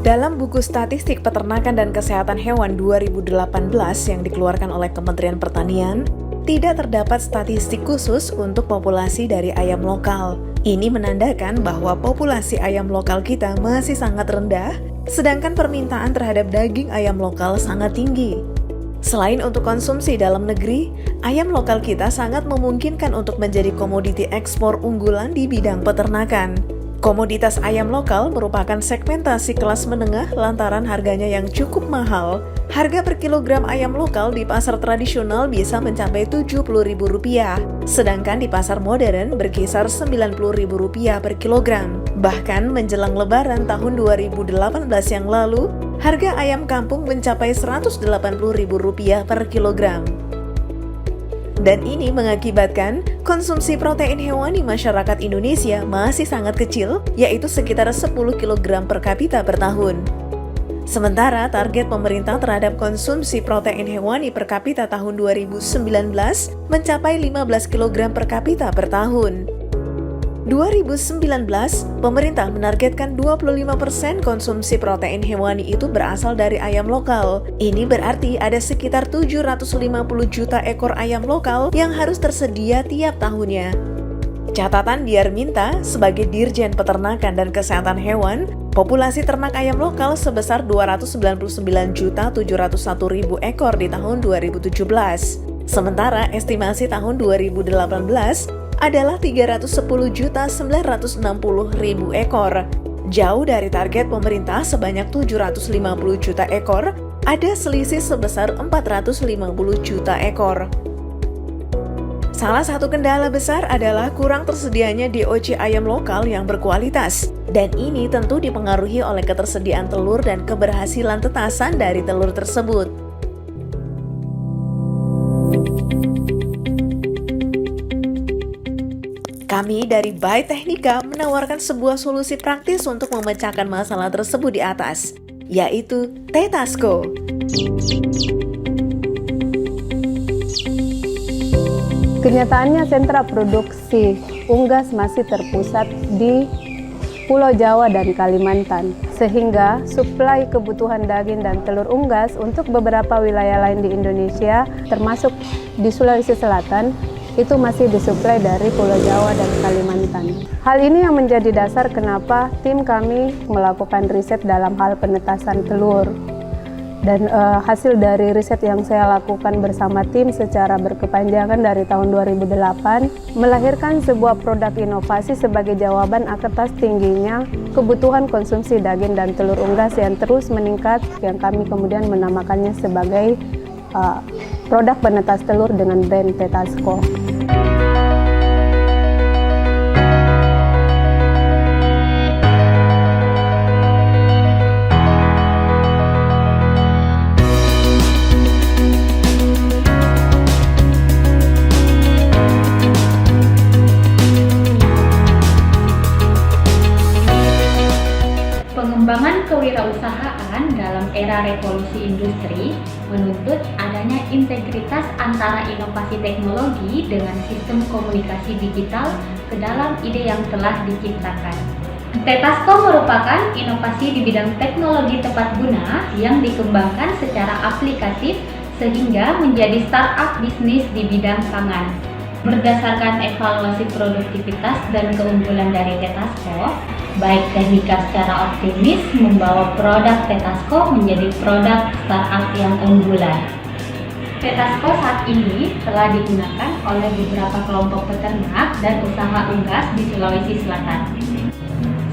Dalam buku Statistik Peternakan dan Kesehatan Hewan 2018 yang dikeluarkan oleh Kementerian Pertanian, tidak terdapat statistik khusus untuk populasi dari ayam lokal. Ini menandakan bahwa populasi ayam lokal kita masih sangat rendah, sedangkan permintaan terhadap daging ayam lokal sangat tinggi. Selain untuk konsumsi dalam negeri, ayam lokal kita sangat memungkinkan untuk menjadi komoditi ekspor unggulan di bidang peternakan. Komoditas ayam lokal merupakan segmentasi kelas menengah lantaran harganya yang cukup mahal. Harga per kilogram ayam lokal di pasar tradisional bisa mencapai Rp70.000, sedangkan di pasar modern berkisar Rp90.000 per kilogram. Bahkan menjelang Lebaran tahun 2018 yang lalu, harga ayam kampung mencapai Rp180.000 per kilogram. Dan ini mengakibatkan konsumsi protein hewani masyarakat Indonesia masih sangat kecil, yaitu sekitar 10 kg per kapita per tahun. Sementara target pemerintah terhadap konsumsi protein hewani per kapita tahun 2019 mencapai 15 kg per kapita per tahun. 2019, pemerintah menargetkan 25% konsumsi protein hewani itu berasal dari ayam lokal. Ini berarti ada sekitar 750 juta ekor ayam lokal yang harus tersedia tiap tahunnya. Catatan Diarminta sebagai Dirjen Peternakan dan Kesehatan Hewan, populasi ternak ayam lokal sebesar 299.701.000 ekor di tahun 2017. Sementara estimasi tahun 2018 adalah 310.960.000 ekor. Jauh dari target pemerintah sebanyak 750 juta ekor, ada selisih sebesar 450 juta ekor. Salah satu kendala besar adalah kurang tersedianya DOC ayam lokal yang berkualitas. Dan ini tentu dipengaruhi oleh ketersediaan telur dan keberhasilan tetasan dari telur tersebut. Kami dari By Technica menawarkan sebuah solusi praktis untuk memecahkan masalah tersebut di atas, yaitu Tetasco. Kenyataannya sentra produksi unggas masih terpusat di Pulau Jawa dan Kalimantan, sehingga suplai kebutuhan daging dan telur unggas untuk beberapa wilayah lain di Indonesia, termasuk di Sulawesi Selatan, itu masih disuplai dari Pulau Jawa dan Kalimantan. Hal ini yang menjadi dasar kenapa tim kami melakukan riset dalam hal penetasan telur. Dan hasil dari riset yang saya lakukan bersama tim secara berkepanjangan dari tahun 2008 melahirkan sebuah produk inovasi sebagai jawaban atas tingginya kebutuhan konsumsi daging dan telur unggas yang terus meningkat, yang kami kemudian menamakannya sebagai produk penetas telur dengan brand Tetasco. Pengembangan kewirausahaan dalam era revolusi industri menuntut adanya integritas antara inovasi teknologi dengan sistem komunikasi digital ke dalam ide yang telah diciptakan. Tetasco merupakan inovasi di bidang teknologi tepat guna yang dikembangkan secara aplikatif sehingga menjadi startup bisnis di bidang pangan. Berdasarkan evaluasi produktivitas dan keunggulan dari Tetasco, By Technica secara optimis membawa produk Tetasco menjadi produk startup yang unggulan. Tetasco saat ini telah digunakan oleh beberapa kelompok peternak dan usaha unggas di Sulawesi Selatan.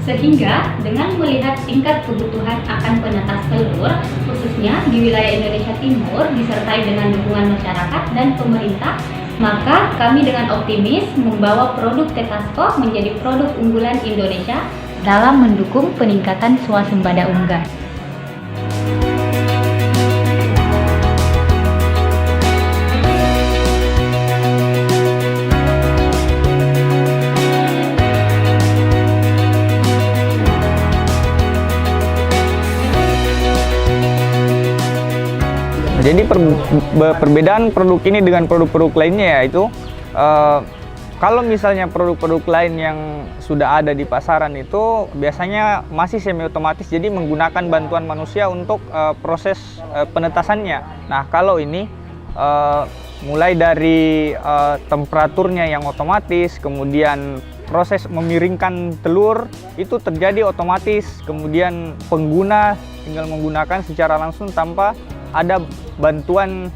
Sehingga dengan melihat tingkat kebutuhan akan penetas telur, khususnya di wilayah Indonesia Timur, disertai dengan dukungan masyarakat dan pemerintah, maka kami dengan optimis membawa produk Tetasco menjadi produk unggulan Indonesia dalam mendukung peningkatan swasembada unggas. Jadi perbedaan produk ini dengan produk-produk lainnya yaitu Kalau misalnya produk-produk lain yang sudah ada di pasaran itu biasanya masih semi otomatis, jadi menggunakan bantuan manusia untuk proses penetasannya. Nah, kalau ini mulai dari temperaturnya yang otomatis, kemudian proses memiringkan telur itu terjadi otomatis, kemudian pengguna tinggal menggunakan secara langsung tanpa ada bantuan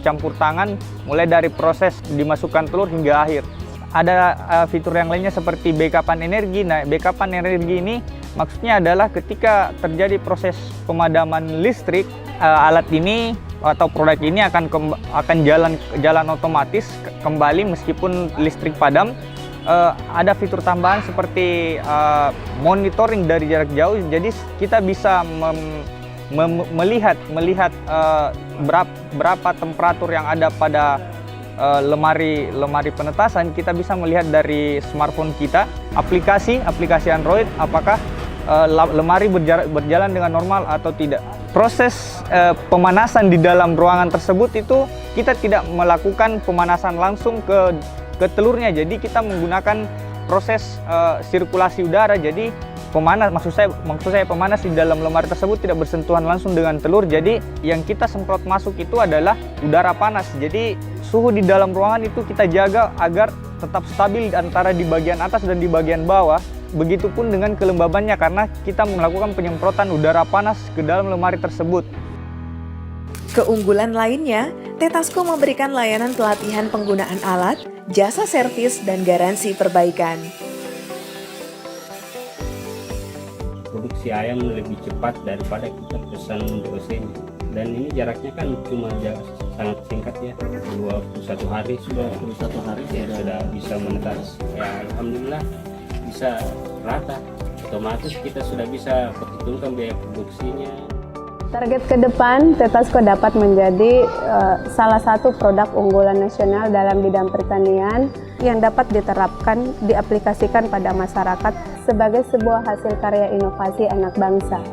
campur tangan mulai dari proses dimasukkan telur hingga akhir. Ada fitur yang lainnya seperti backupan energi. Nah, backupan energi ini maksudnya adalah ketika terjadi proses pemadaman listrik, alat ini atau produk ini akan jalan otomatis kembali meskipun listrik padam. Ada fitur tambahan seperti monitoring dari jarak jauh, jadi kita bisa melihat berapa temperatur yang ada pada lemari penetasan. Kita bisa melihat dari smartphone kita, aplikasi Android, apakah lemari berjalan dengan normal atau tidak. Proses pemanasan di dalam ruangan tersebut itu kita tidak melakukan pemanasan langsung ke telurnya, jadi kita menggunakan proses sirkulasi udara. Jadi maksud saya pemanas di dalam lemari tersebut tidak bersentuhan langsung dengan telur. Jadi yang kita semprot masuk itu adalah udara panas. Jadi suhu di dalam ruangan itu kita jaga agar tetap stabil antara di bagian atas dan di bagian bawah. Begitupun dengan kelembabannya, karena kita melakukan penyemprotan udara panas ke dalam lemari tersebut. Keunggulan lainnya, Tetasco memberikan layanan pelatihan penggunaan alat, jasa servis, dan garansi perbaikan. Produksi ayam lebih cepat daripada kita pesan dosen, dan ini jaraknya kan cuma sangat singkat ya, 21 hari sudah sudah bisa menetas. Ya, alhamdulillah bisa rata, otomatis kita sudah bisa perhitungkan biaya produksinya. Target ke depan, Tetasco dapat menjadi salah satu produk unggulan nasional dalam bidang pertanian yang dapat diaplikasikan pada masyarakat sebagai sebuah hasil karya inovasi anak bangsa.